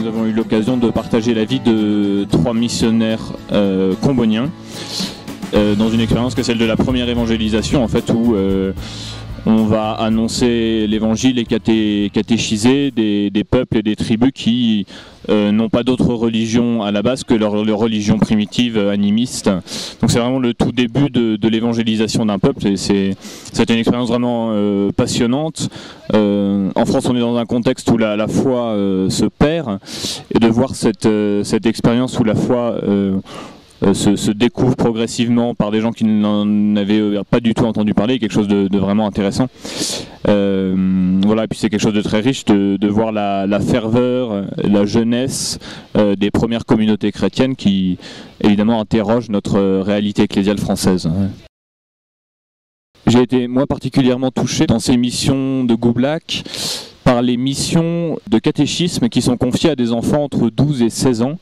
nous avons eu l'occasion de partager la vie de 3 missionnaires comboniens dans une expérience que celle de la première évangélisation, en fait, où on va annoncer l'évangile et catéchiser des peuples et des tribus qui n'ont pas d'autre religion à la base que leur religion primitive animiste. Donc c'est vraiment le tout début de l'évangélisation d'un peuple et c'est une expérience vraiment passionnante. En France, on est dans un contexte où la foi se perd, et de voir cette expérience où la foi se découvre progressivement par des gens qui n'en avaient pas du tout entendu parler, quelque chose de vraiment intéressant. Voilà, et puis c'est quelque chose de très riche de voir la ferveur, la jeunesse des premières communautés chrétiennes qui évidemment interrogent notre réalité ecclésiale française. J'ai été moi particulièrement touché dans ces missions de Goublak par les missions de catéchisme qui sont confiées à des enfants entre 12 et 16 ans,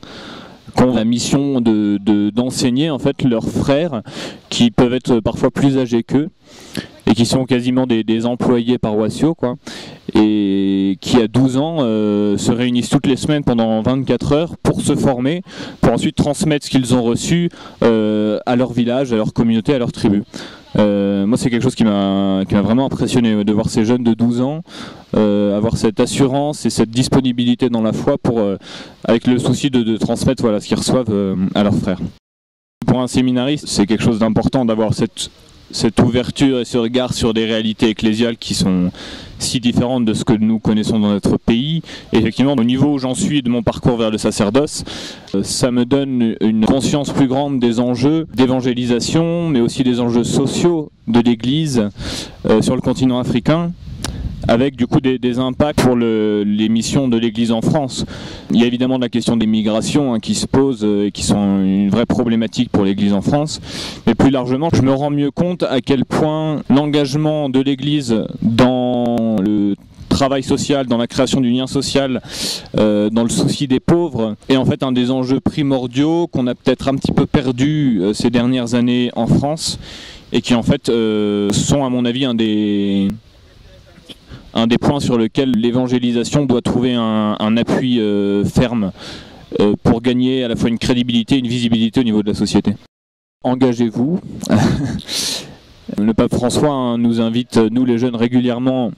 qui ont la mission d'enseigner en fait leurs frères qui peuvent être parfois plus âgés qu'eux et qui sont quasiment des employés paroissiaux, quoi, et qui à 12 ans se réunissent toutes les semaines pendant 24 heures pour se former, pour ensuite transmettre ce qu'ils ont reçu à leur village, à leur communauté, à leur tribu. Moi c'est quelque chose qui m'a vraiment impressionné, de voir ces jeunes de 12 ans avoir cette assurance et cette disponibilité dans la foi avec le souci de transmettre ce qu'ils reçoivent à leurs frères. Pour un séminariste, c'est quelque chose d'important d'avoir cette ouverture et ce regard sur des réalités ecclésiales qui sont si différentes de ce que nous connaissons dans notre pays. Et effectivement, au niveau où j'en suis de mon parcours vers le sacerdoce, ça me donne une conscience plus grande des enjeux d'évangélisation, mais aussi des enjeux sociaux de l'Église sur le continent africain, avec du coup des impacts pour les missions de l'Église en France. Il y a évidemment la question des migrations qui se posent et qui sont une vraie problématique pour l'Église en France, mais plus largement, je me rends mieux compte à quel point l'engagement de l'Église dans le travail social, dans la création du lien social, dans le souci des pauvres, est en fait un des enjeux primordiaux qu'on a peut-être un petit peu perdu ces dernières années en France, et qui en fait sont à mon avis un des points sur lequel l'évangélisation doit trouver un appui ferme pour gagner à la fois une crédibilité et une visibilité au niveau de la société. Engagez-vous. Le pape François nous invite, nous les jeunes, régulièrement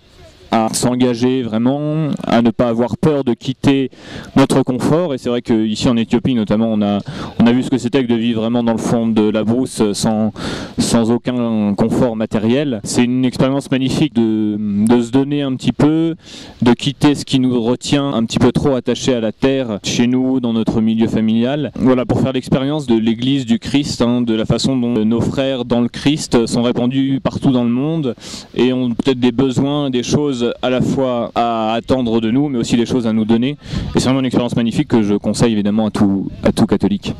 à s'engager vraiment, à ne pas avoir peur de quitter notre confort. Et c'est vrai qu'ici en Éthiopie notamment, on a vu ce que c'était que de vivre vraiment dans le fond de la brousse sans aucun confort matériel. C'est une expérience magnifique de se donner un petit peu, de quitter ce qui nous retient un petit peu trop attachés à la terre, chez nous, dans notre milieu familial. Voilà, pour faire l'expérience de l'Église du Christ, de la façon dont nos frères dans le Christ sont répandus partout dans le monde et ont peut-être des besoins, des choses à la fois à attendre de nous, mais aussi des choses à nous donner. Et c'est vraiment une expérience magnifique que je conseille évidemment à tout catholique.